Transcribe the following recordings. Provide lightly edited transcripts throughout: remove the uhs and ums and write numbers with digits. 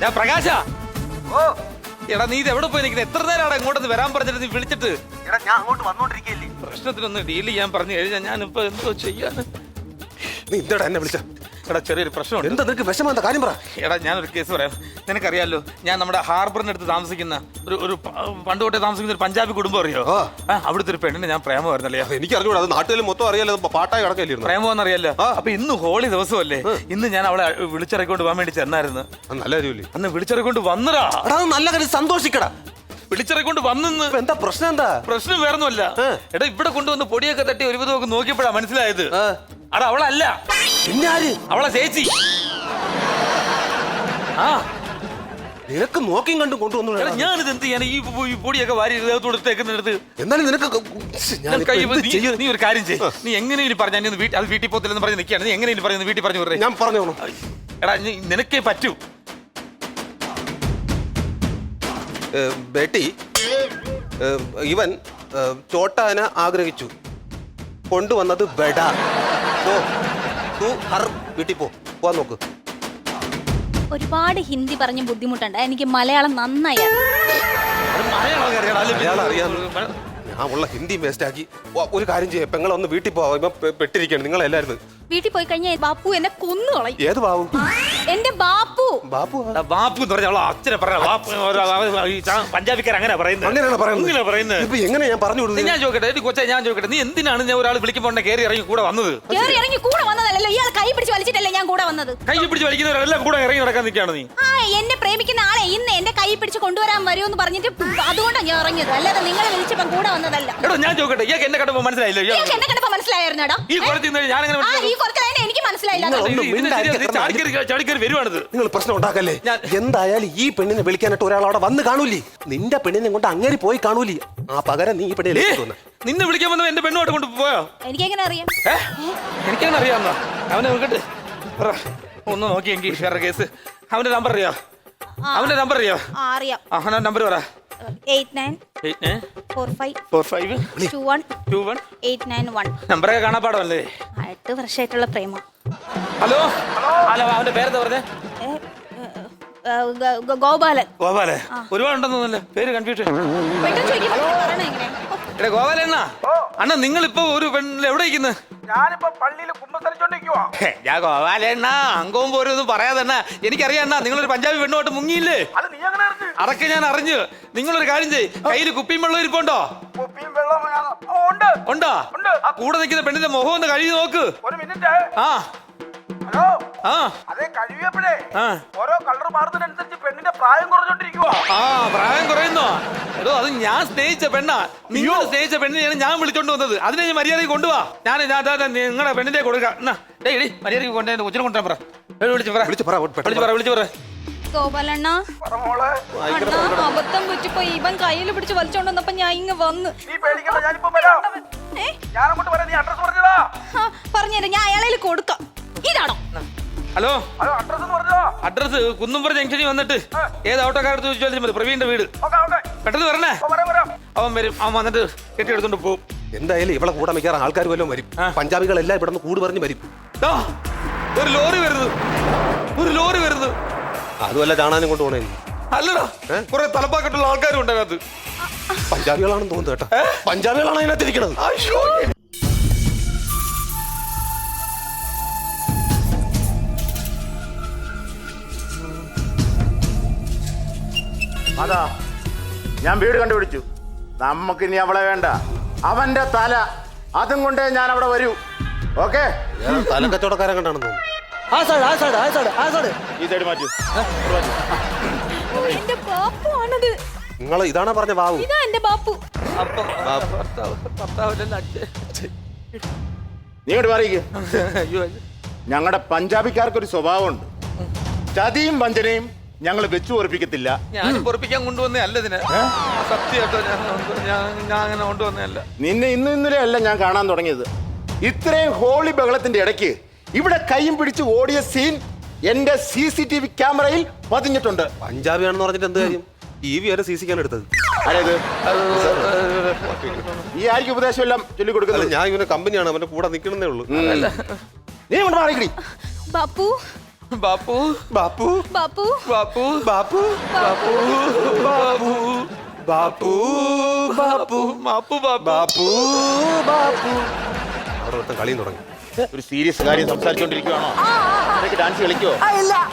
ഞാൻ പ്രകാശ. എടാ നീ ഇത് എവിടെ പോയി നിൽക്കുന്നത്? എത്ര നേരമാണ് ഇങ്ങോട്ട് വരാൻ പറഞ്ഞിട്ട് നീ വിളിച്ചിട്ട്? എടാ ഞാൻ അങ്ങോട്ട് വന്നോണ്ടിരിക്കല്ലേ. പ്രശ്നത്തിനൊന്ന് ഡീൽ ചെയ്യാൻ പറഞ്ഞു കഴിഞ്ഞാൽ ഞാനിപ്പോ എന്തോ ചെയ്യാന്? നീ എന്താടാ എന്നെ വിളിച്ച? എടാ ചെറിയൊരു പ്രശ്നമുണ്ട്. എന്താ നിനക്ക് വിഷമം? എന്താ കാര്യം പറ. എടാ ഞാനൊരു കേസ് പറയാം. നിനക്കറിയാലോ, ഞാൻ നമ്മുടെ ഹാർബറിനടുത്ത് താമസിക്കുന്ന ഒരു പണ്ട് തൊട്ടേ താമസിക്കുന്ന ഒരു പഞ്ചാബി കുടുംബം അറിയോ? അവിടുത്തെ ഒരു പെണ്ണിനെ ഞാൻ പ്രേമമായിരുന്നല്ലേ. എനിക്ക് അറിഞ്ഞൂടാ, അത് നാട്ടിൽ മൊത്തം അറിയാലോ, പാട്ടായി കിടക്കല്ലായിരുന്നു. പ്രേമമെന്നറിയാലോ. അപ്പൊ ഇന്ന് ഹോളി ദിവസമല്ലേ, ഇന്ന് ഞാൻ അവളെ വിളിച്ചിറക്കൊണ്ട് പോകാൻ വേണ്ടി ചെന്നായിരുന്നു. നല്ല കാര്യമില്ലേ? അന്ന് വിളിച്ചിറക്കൊണ്ട് വന്നടാ. നല്ല കാര്യം, സന്തോഷിക്കടാ. വിളിച്ചിറക്കൊണ്ട് വന്നെന്ന്. എന്താ പ്രശ്നം? എന്താ പ്രശ്നം? വേറൊന്നുമല്ല. എടാ ഇവിടെ കൊണ്ടുവന്ന് പൊടിയൊക്കെ തട്ടി ഒരു വിധമൊക്കെ നോക്കിയപ്പോഴാ മനസ്സിലായത് അടാ അവളല്ല, അവളെ ചേച്ചി. ആ നിനക്ക് നോക്കിയും കണ്ടും കൊണ്ടുവന്നു. ഞാനിത് എന്ത് ചെയ്യാൻ? ഈ പൊടിയൊക്കെ വാരി ഇട്ടേക്കുന്നിടത്ത് എന്നാലും നിനക്ക് നീ ഒരു കാര്യം ചെയ്യ്. നീ എങ്ങനെയും പറഞ്ഞ അത് വീട്ടിൽ പോത്തില്ലെന്ന് പറഞ്ഞ് നിൽക്കുകയാണ്. നീ എങ്ങനെയും പറയുന്നത് വീട്ടിൽ പറഞ്ഞു വിടേ. ഞാൻ പറഞ്ഞു. എടാ നിനക്കേ പറ്റൂ. ബേട്ടി, ഇവൻ ചോട്ടാനെ ആഗ്രഹിച്ചു, കൊണ്ടുവന്നത് ബെഡ. വീട്ടിൽ പോവാൻ നോക്ക്. ഒരുപാട് ഹിന്ദി പറഞ്ഞ് ബുദ്ധിമുട്ടുണ്ട്. എനിക്ക് മലയാളം നന്നായി മലയാളം അറിയാം. ഞാൻ ഉള്ള ഹിന്ദി വേസ്റ്റ് ആക്കി. ഒരു കാര്യം ചെയ്യാം, പെങ്ങളൊന്ന് വീട്ടിൽ പോവാം. ഇപ്പൊ പെട്ടിരിക്കണം നിങ്ങളെല്ലാരും. വീട്ടിൽ പോയി കഴിഞ്ഞാൽ ബാപ്പു എന്നെ കൊന്നുകളയും. ഏത് ബാബു? എന്റെ ബാപ്പു. ബാപ്പു ബാപ്പു എന്ന് പറഞ്ഞ അച്ഛനെ പഞ്ചാബിക്കാർ അങ്ങനെ പറയുന്നത്. ഇപ്പൊ എങ്ങനെ ഞാൻ പറഞ്ഞു കൊടുത്തു? ഞാൻ ചോദിക്കട്ടെ, നീ എന്തിനാണ് ഞാൻ ഒരാൾ വിളിക്കുമ്പോൾ കയറി ഇറങ്ങി കൂടെ വന്നത്? കയറി ഇറങ്ങി കൂടെ വന്നതല്ലോ, ഇയാൾ കൈ പിടിച്ച് വലിച്ചിട്ടല്ലേ ഞാൻ കൂടെ വന്നത്. കൈ പിടിച്ച് വലിക്കുന്നവരെല്ലാം കൂടെ ഇറങ്ങി നടക്കാൻ നിൽക്കുകയാണ് നീ. എന്നെ പ്രേമിക്കുന്ന ആളെ ഇന്ന് എന്റെ കൈ പിടിച്ച് കൊണ്ടുവരാൻ വരുമെന്ന് പറഞ്ഞിട്ട് അതുകൊണ്ടാണ് ഞാൻ ഇറങ്ങിയത്, അല്ലാതെ നിങ്ങളെ വിളിച്ചപ്പം കൂടെ വന്നതല്ല. എടോ ഞാൻ ചോദിക്കട്ടെ, ഇയാൾക്ക് എന്നെ കണ്ടപ്പോ മനസ്സിലായില്ലോ? എന്നെ കണ്ടപ്പോ മനസ്സിലായിരുന്നോടാ? ഈ കുറച്ച് ഞാനങ്ങനെ എനിക്ക് മനസ്സിലായില്ല. ചാടിക്കറി വരുവാണിത്. നിങ്ങൾ പ്രശ്നം ഉണ്ടാക്കല്ലേ. എന്തായാലും ഈ പെണ്ണിനെ വിളിക്കാനായിട്ട് ഒരാൾ അവിടെ വന്ന് കാണൂലേ. നിന്റെ പെണ്ണിനെ കൊണ്ട് അങ്ങേരി പോയി കാണൂലേ. ആ പകരം നീ ഈ പെണ്ണിനെ നിന്നെ വിളിക്കാൻ വന്നവൻ എന്റെ പെണ്ണോട്ട് കൊണ്ട് പോയോ? എനിക്കെങ്ങനെ അറിയാം? എനിക്കെങ്ങനെ അറിയാമെന്നാ? അവനെ നോക്കട്ടെ, ഒന്ന് നോക്കിയെങ്കിൽ വേറെ കേസ്. അവന്റെ നമ്പർ അറിയോ? അവന്റെ നമ്പർ അറിയോ? അറിയാം. അവന്റെ നമ്പർ പറ. 89452121 നമ്പറൊക്കെ കാണാപ്പാടല്ലേ? 8 വർഷമായിട്ടുള്ള പ്രേമ. ഹലോ ഹലോ, അവന്റെ പേരെന്താ പറഞ്ഞേ? ഗോപാലൻ. ഗോപാലൻ ഒരുപാടുണ്ടെന്നല്ലേ പേര്? കൺഫ്യൂഷൻ. എടാ ഗോപാലണ്ണ, അണ്ണ നിങ്ങളിപ്പോ ഒരു പെണ്ണിൽ എവിടെ ഇരിക്കുന്നത്? ഞാനിപ്പോ പള്ളിയിൽ കുമ്പസരിച്ചോണ്ടിരിക്കുവാ. ഞാൻ ഗോപാലണ്ണ അങ്കവും പോരൊന്നും പറയാതണ്ണ. എനിക്കറിയാം അണ്ണ, നിങ്ങളൊരു പഞ്ചാബി പെണ്ണോട്ട് മുങ്ങിയില്ലേ? അത് നീ അങ്ങനെ അറിഞ്ഞു? അതൊക്കെ ഞാൻ അറിഞ്ഞു. നിങ്ങളൊരു കാര്യം ചെയ്യ്, കയ്യിൽ കുപ്പിയും വെള്ളം ഇരിപ്പുണ്ടോ? കുപ്പിയും വെള്ളം ഉണ്ട്. ഉണ്ടോ? ആ കൂടെ നിൽക്കുന്ന പെണ്ണിന്റെ മുഖം ഒന്ന് കഴുകി നോക്ക്. ഒരു മിനിറ്റ്. ആ ഹലോ. ആ അതേ കഴിയപ്പോഴേ ഓരോ കളർ മാറുന്നതിനനുസരിച്ച് പെണ്ണിന്റെ പ്രായം കുറഞ്ഞോണ്ടിരിക്കുവാ. പ്രായം കുറയുന്നോ? എടോ അത് ഞാൻ സ്നേഹിച്ച പെണ്ണാ. നിങ്ങൾ സ്നേഹിച്ച പെണ്ണിനെയാണ് ഞാൻ വിളിച്ചോണ്ട് വന്നത്. അതിനെ ഞാൻ മര്യാദയ്ക്ക് കൊണ്ടുപോവാ. ഞാൻ നിങ്ങളുടെ പെണ്ണിന്റെ കൊടുക്കാം. മര്യാദയ്ക്ക് കൊണ്ടേ കൊച്ചിനെ കൊണ്ടുവരാൻ പറ. വിളിച്ചു പറ. ഗോപാലണ്ണ, അബദ്ധം പറ്റിപ്പോയി. ഇവൻ കയ്യിൽ പിടിച്ച് വലിച്ചോണ്ട് വന്നപ്പോ ഞാൻ ഇങ്ങ് വന്ന്. നീ പേടിക്കണ്ട, ഞാനിപ്പോ വരാം. ഞാൻ അങ്ങോട്ട് വരാം. നീ അഡ്രസ് പറഞ്ഞതാ? പറഞ്ഞുതരാം, ഞാൻ അയാളെ കൊടുക്കാം. ഇതാണോ? ഹലോ, അഡ്രസ് പറഞ്ഞോ? അഡ്രസ് കുന്നുംപുറ ജംഗ്ഷനിൽ വന്നിട്ട് ഏത് ഓട്ടോക്കാരത്ത് ചോദിച്ചാൽ മതി. പ്രവീണിന്റെ വീട്. പെട്ടെന്ന് വരണേ. അവൻ വരും. അവൻ വന്നിട്ട് കെട്ടിയെടുത്തോണ്ട് പോകും. എന്തായാലും ഇവിടെ കൂടെ മിക്കാറ് ആൾക്കാർ വല്ലതും വരും. പഞ്ചാബികളെല്ലാം ഇവിടെ നിന്ന് കൂട് പറഞ്ഞ് വരും. ഒരു ലോറി വരുന്നു. അതുമല്ല കാണാനും കൊണ്ട് പോണേ. അല്ലടാ, കുറെ തലപ്പാക്കെട്ടുള്ള ആൾക്കാരും ഉണ്ട് അതിനകത്ത്. പഞ്ചാബികളാണെന്ന് തോന്നുന്നു കേട്ടോ. പഞ്ചാബികളാണ് അതിനകത്ത് ഇരിക്കണത്. അതാ ഞാൻ വീട് കണ്ടുപിടിച്ചു. നമുക്ക് ഇനി അവളെ വേണ്ട. അവന്റെ തല അതും കൊണ്ടേ ഞാൻ അവിടെ വരൂ. ഓക്കെ? തല കച്ചവടക്കാരെ കണ്ടാണെന്ന് തോന്നുന്നു. ഈ സൈഡ് മാറ്റൂ. എന്റെ ബാപ്പു ആണത്. നിങ്ങൾ ഇതാണോ പറഞ്ഞ ബാബു? ഇതാ എന്റെ ബാപ്പു. നീ ഇങ്ങോട്ട് മാറിയിക്ക്. ഞങ്ങളുടെ പഞ്ചാബിക്കാർക്കൊരു സ്വഭാവമുണ്ട്. ചതിയും വഞ്ചനയും ഞങ്ങൾ വെച്ചു പൊറപ്പിക്കത്തില്ല. ഞാൻ പൊറപ്പിക്കാൻ കൊണ്ടുവന്നേ അല്ല ഇതിനെ. സത്യമായിട്ടോ ഞാൻ അങ്ങനെ കൊണ്ടുവന്നേ അല്ല. നിന്നെ ഇന്നലെ അല്ല ഞാൻ കാണാൻ തുടങ്ങിയത്. ഇത്രയും ഹോളി ബഹളത്തിന്റെ ഇടയ്ക്ക് ഇവിടെ കൈയും പിടിച്ച് ഓടിയ സീൻ എന്റെ CCTV ക്യാമറയിൽ പതിഞ്ഞിട്ടുണ്ട്. പഞ്ചാബിയാണെന്ന് പറഞ്ഞിട്ട് എന്ത് കാര്യം? TV വരെ CCക്കാണ് എടുത്തത്. ആരേത്? ഈ ആയിരിക്കും ഉപദേശം എല്ലാം ചൊല്ലിക്കൊടുക്കുന്നത്. ഞാൻ ഇവന്റെ കമ്പനിയാണ്, അവന്റെ കൂടെ നിൽക്കണമെന്നേ ഉള്ളൂ. നീ കൊണ്ട് മാറിക്കടി. ബാപ്പു ബാപ്പു ബാപ്പു ബാപ്പു ബാപ്പു ബാപ്പു ബാപ്പു ബാപ്പു ബാപ്പു ബാപ്പു ബാപ്പു ബാപ്പു ബാപ്പു ബാപ്പു അവിടെ മൊത്തം കളിയും തുടങ്ങി. ഒരു സീരിയസ് കാര്യം സംസാരിച്ചോണ്ടിരിക്കുവാണോ? ഡാൻസ് കളിക്കോ?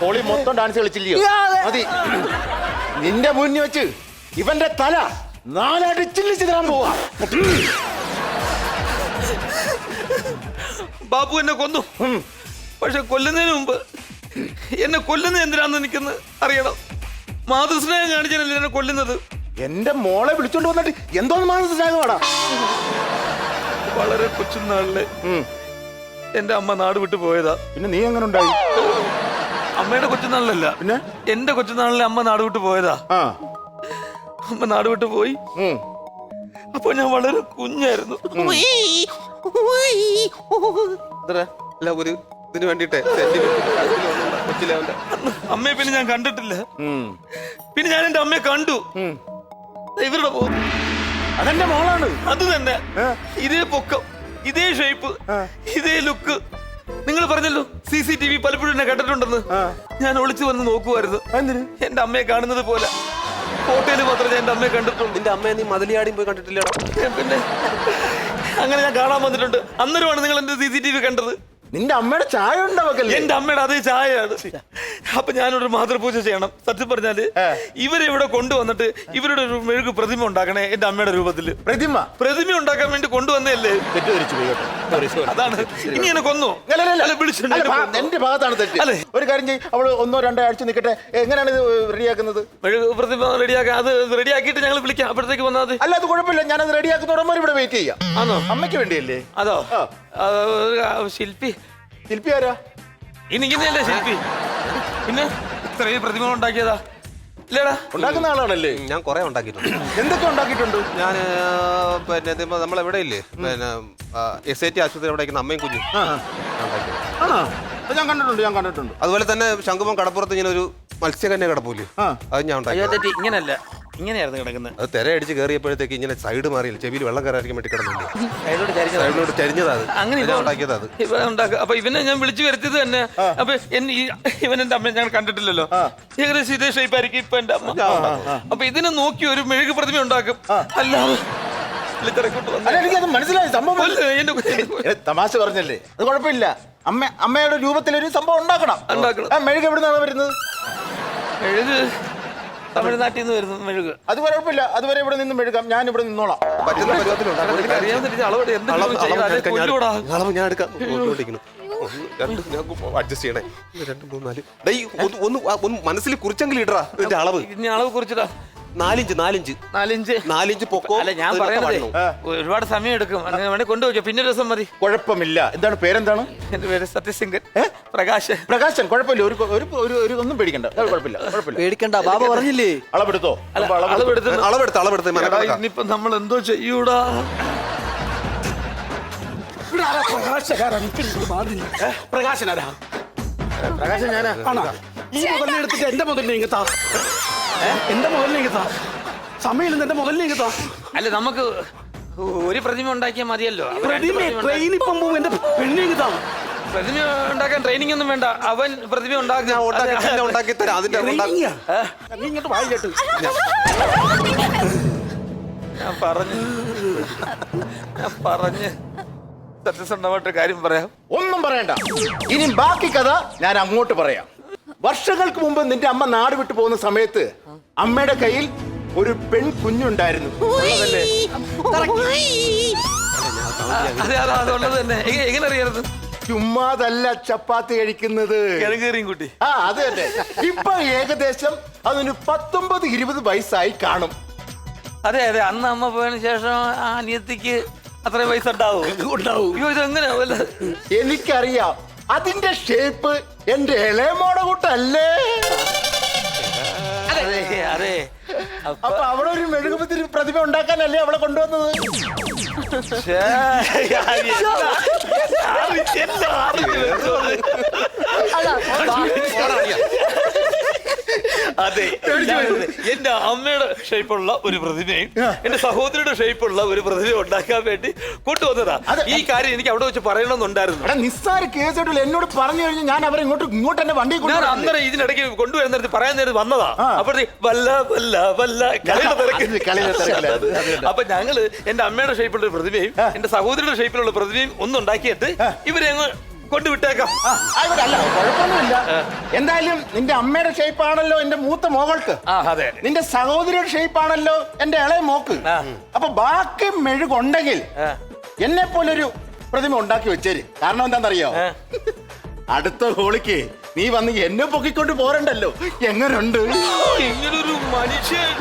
ഹോളി മൊത്തം ഡാൻസ് കളിച്ചില്ലയോ? മതി. നിന്റെ മുന്നിൽ വെച്ച് ഇവന്റെ തല നാലായിട്ട് ചില്ലിച്ച് തരാൻ പോവാ. ബാപ്പു എന്നെ കൊന്നു. പക്ഷെ കൊല്ലുന്നതിന് മുമ്പ് എന്നെ കൊല്ലുന്നത് എന്തിനാന്ന് എനിക്കൊന്ന് അറിയണം. മാതൃസ്നേഹം കാണിച്ചാണല്ലേ എന്നെ കൊല്ലുന്നത്. എന്റെ മോളെ വിളിച്ചോണ്ട് വന്നിട്ട് എന്തോന്ന് മനസ്സിലാകുവാടാ. വളരെ കൊച്ചുനാളില് എന്റെ അമ്മ നാട് വിട്ടു പോയതാ. പിന്നെ നീ എങ്ങനെ ഉണ്ടായി? അമ്മയുടെ കൊച്ചുനാളിലല്ല, പിന്നെ എന്റെ കൊച്ചുനാളിലെ അമ്മ നാട് വിട്ടു പോയതാ. അമ്മ നാട് വിട്ടു പോയി. അപ്പൊ ഞാൻ വളരെ കുഞ്ഞായിരുന്നു. അല്ല ഒരു ഇതിന് വേണ്ടിട്ടേ കൊച്ചിലെ അമ്മയെ പിന്നെ ഞാൻ കണ്ടിട്ടില്ല. പിന്നെ ഞാൻ എന്റെ അമ്മയെ കണ്ടു. ഇവരുടെ അതെന്റെ മോളാണ്. അത് തന്നെ, ഇതേ പൊക്കം, ഇതേ ഷേപ്പ്, ഇതേ ലുക്ക്. നിങ്ങൾ പറഞ്ഞല്ലോ CCTV പലപ്പോഴും എന്നെ കണ്ടിട്ടുണ്ടെന്ന്. ഞാൻ ഒളിച്ചു വന്ന് നോക്കുമായിരുന്നു. എന്റെ അമ്മയെ കാണുന്നത് പോലെ ഫോട്ടോയിൽ മാത്രമേ ഞാൻ എന്റെ അമ്മയെ കണ്ടിട്ടുള്ളൂ. നിന്റെ അമ്മയെ നീ മതിലിയാടിയും പോയി കണ്ടിട്ടില്ലടാ? പിന്നെ അങ്ങനെ ഞാൻ കാണാൻ വന്നിട്ടുണ്ട്. അന്നേരമാണ് നിങ്ങൾ എന്റെ CCTV കണ്ടത്. നിന്റെ അമ്മയുടെ ചായ ഉണ്ടാവല്ലേ? എന്റെ അമ്മയുടെ അതേ ചായയാണ്. അപ്പൊ ഞാനൊരു മാതൃപൂജ ചെയ്യണം. സത്യം പറഞ്ഞാല് ഇവരെ ഇവിടെ കൊണ്ടുവന്നിട്ട് ഇവരുടെ ഒരു മെഴുകു പ്രതിമ ഉണ്ടാക്കണേ. എന്റെ അമ്മയുടെ രൂപത്തില് പ്രതിമ ഉണ്ടാക്കാൻ വേണ്ടി കൊണ്ടുവന്നല്ലേ. അതാണ്. ഇനി എന്നെ കൊന്നു. എന്റെ ഭാഗത്താണ് തെറ്റ്. ഒരു കാര്യം ചെയ്യും, അവള് 1-2 ആഴ്ച നിൽക്കട്ടെ. എങ്ങനെയാണ് ഇത് റെഡിയാക്കുന്നത്? മെഴുകു പ്രതിമ റെഡിയാക്കാൻ, അത് റെഡിയാക്കിയിട്ട് ഞങ്ങൾ വിളിക്കാം. അപ്പോഴത്തേക്ക് വന്നാൽ മതി. അല്ല, അത് കുഴപ്പമില്ല. ഞാനത് റെഡിയാക്കുന്നവരന്മാർ ഇവിടെ വെയിറ്റ് ചെയ്യാം. ആണോ? അമ്മയ്ക്ക് വേണ്ടിയല്ലേ? അതോ? ശില്പി. ശില്പി ആരാ? ഇനിക്കുന്നല്ലേ ശില്പി. പിന്നെ ഇത്രയും പ്രതിമ ഉണ്ടാക്കിയതാ ഇല്ലേടാ? ഉണ്ടാക്കുന്ന ആളാണല്ലേ? ഞാൻ കുറെ ഉണ്ടാക്കിയിട്ടുണ്ട്. എന്തൊക്കെ ഉണ്ടാക്കിയിട്ടുണ്ട്? ഞാൻ പിന്നെ നമ്മളെവിടെ ഇല്ലേ, പിന്നെ SAT ആശുപത്രി അവിടെ അമ്മയും കുഞ്ഞും ആണോ? ഞാൻ കണ്ടിട്ടുണ്ട്. അതുപോലെ തന്നെ ശംഖുമം കടപ്പുറത്ത് ഇങ്ങനെ ഒരു മത്സ്യകന്യ കിടപ്പൂല്ലേ, അത് ഞാൻ ഉണ്ടാക്കി. ഇങ്ങനല്ല, ഇങ്ങനെയായിരുന്നു കിടക്കുന്നത്. അത് തിരയടിച്ച് കയറിയപ്പോഴത്തേക്ക് ഇങ്ങനെ സൈഡ് മാറിയില്ല, ചെവിയിൽ വെള്ളം കയറാതിരിക്കാൻ വേണ്ടി കിടന്നില്ലേ, സൈഡിലോട്ട് ചരിഞ്ഞതാ. അങ്ങനെ ഉണ്ടാക്കിയതാ അത്. അപ്പൊ ഇവനെ ഞാൻ വിളിച്ചു വരുത്തിയത് തന്നെ. അപ്പൊ ഇവൻ എന്റെ അമ്മ ഞാൻ കണ്ടിട്ടില്ലല്ലോ. ഏകദേശം ഇതേ ഷേപ്പായിരിക്കും ഇപ്പൊ എന്റെ അമ്മ. അപ്പൊ ഇതിനെ നോക്കി ഒരു മെഴുകു പ്രതിമ ഉണ്ടാക്കും. അല്ലാതെ എനിക്കത് മനസ്സിലായി. സംഭവം തമാശ പറഞ്ഞല്ലേ, അത് കുഴപ്പമില്ല. അമ്മയുടെ രൂപത്തിലൊരു സംഭവം ഉണ്ടാക്കണം. മെഴുക് എവിടെ നിന്നാണ് വരുന്നത്? മെഴുക് തമിഴ്നാട്ടിൽ നിന്ന് വരുന്നു മെഴുക്. അത് കുഴപ്പമില്ല, അതുവരെ ഇവിടെ നിന്ന് മെഴുകാം. ഞാൻ ഇവിടെ നിന്നോളാം. അഡ്ജസ്റ്റ് ചെയ്യണേ. 2, 3, 4 ഒന്ന് മനസ്സിൽ കുറിച്ചെങ്കിലും ഇടറാ. ഇതിന്റെ അളവ് അളവ് കുറിച്ചിടാ. 4 ഇഞ്ച് പൊക്കോ. അല്ല, ഞാൻ പറയുന്നത് ഒരുപാട് സമയം എടുക്കും. വേണേ കൊണ്ടുപോയി. പിന്നെ രസം മതി. കുഴപ്പമില്ല. എന്താണ് പേരെന്താണ്? എന്റെ പേര് സത്യസിംഗൻ പ്രകാശൻ. കുഴപ്പമില്ല. ഒരു ഒന്നും പേടിക്കണ്ട. കുഴപ്പമില്ല. പേടിക്കണ്ട. ബാബ പറഞ്ഞില്ലേ അളവെടുത്തോ? അളവെടുത്ത് ഇനിയിപ്പൊ നമ്മൾ എന്തോ ചെയ്യൂടാ. പ്രകാശനാരാ? പ്രകാശൻ ഞാനാ. ഈ മുതലിനെടുത്തിട്ട് എന്റെ മുതലിനെ താ. എന്റെ മുതലിനെ താ. സമയം എന്റെ മുതലിനെ താ. അല്ല, നമുക്ക് ഒരു പ്രതിമ ഉണ്ടാക്കിയാൽ മതിയല്ലോ. ട്രെയിൻ ഇപ്പം പോകും. എന്റെ പെണ്ണിനെ താ. പ്രതിമ ഉണ്ടാക്കാൻ ട്രെയിനിങ് ഒന്നും വേണ്ട. അവൻ പ്രതിമ ഉണ്ടാക്കി തരാം. അതിന്റെ ഇങ്ങോട്ട് വായിച്ചിട്ട് ഞാൻ പറഞ്ഞ് സത്യസന്ധമായിട്ട് കാര്യം പറയാം. ഒന്നും പറയണ്ട. ഇനി ബാക്കി കഥ ഞാൻ അങ്ങോട്ട് പറയാം. വർഷങ്ങൾക്ക് മുമ്പ് നിന്റെ അമ്മ നാട് വിട്ടു പോകുന്ന സമയത്ത് അമ്മയുടെ കയ്യിൽ ഒരു പെൺ കുഞ്ഞുണ്ടായിരുന്നു. അതുള്ളത് തന്നെ. എങ്ങനെ അറിയരുത്? ചുമ്മാതല്ല ചപ്പാത്തി കഴിക്കുന്നത്. കിഴങ്ങേറിയും കുട്ടി. അത് തന്നെ. ഇപ്പൊ ഏകദേശം അതിന് 19-20 വയസ്സായി കാണും. അതെ. അന്ന് അമ്മ പോയതിനു ശേഷം ആ അനിയത്തിക്ക് അത്രയും പൈസ ഉണ്ടാവും. അയ്യോ, ഇതെങ്ങനെ? എനിക്കറിയാം. അതിന്റെ ഷേപ്പ് എന്റെ ഇളയമോടെ കൂട്ടല്ലേ. അതെ. അപ്പൊ അവിടെ ഒരു മെഴുകുപത്തി പ്രതിമ ഉണ്ടാക്കാനല്ലേ അവളെ കൊണ്ടുവന്നത്. അതെ എന്റെ അമ്മയുടെ ഷേപ്പുള്ള ഒരു പ്രതിമയും എന്റെ സഹോദരിയുടെ ഷേപ്പുള്ള ഒരു പ്രതിമ ഉണ്ടാക്കാൻ വേണ്ടി കൊണ്ടുവന്നതാ. ഈ കാര്യം എനിക്ക് അവിടെ വെച്ച് പറയണമെന്നുണ്ടായിരുന്നു. എടാ നിസ്സാര കേസായിട്ടില്ല, എന്നോട് പറഞ്ഞു കഴിഞ്ഞാൽ ഞാൻ അവരെ ഇങ്ങോട്ട് എന്റെ വണ്ടി ഞാൻ അന്നേരം ഇതിനിടയ്ക്ക് കൊണ്ടുവരുന്ന നേരത്ത് പറയാൻ നേരത്ത് വന്നതാ. അപ്പോഴത്തേക്ക് വല്ല വല്ല വല്ല കളിയുടെ തിരക്ക്. അപ്പൊ ഞങ്ങള് എന്റെ അമ്മയുടെ ഷേപ്പിലുള്ള ഒരു പ്രതിമയും എന്റെ സഹോദരിയുടെ ഷേപ്പിലുള്ള പ്രതിമയും ഒന്നുണ്ടാക്കിയിട്ട് ഇവരെ അങ്ങ് കൊണ്ടുവിട്ടേക്കാം. അല്ല കുഴപ്പമൊന്നുമില്ല. എന്തായാലും നിന്റെ അമ്മയുടെ ഷേപ്പ് ആണല്ലോ എന്റെ മൂത്ത മോകൾക്ക്, അതെ നിന്റെ സഹോദരിയുടെ ഷേപ്പ് ആണല്ലോ എന്റെ ഇളയ മോക്ക്. അപ്പൊ ബാക്കി മെഴുകുണ്ടെങ്കിൽ എന്നെ പോലൊരു പ്രതിമ ഉണ്ടാക്കി വെച്ചേര്. കാരണം എന്താണെന്നറിയോ, അടുത്ത ഹോളിക്ക് നീ വന്ന് എന്നെ പൊക്കിക്കൊണ്ട് പോരണ്ടല്ലോ. എങ്ങനുണ്ട് ഇങ്ങനൊരു മനുഷ്യൻ?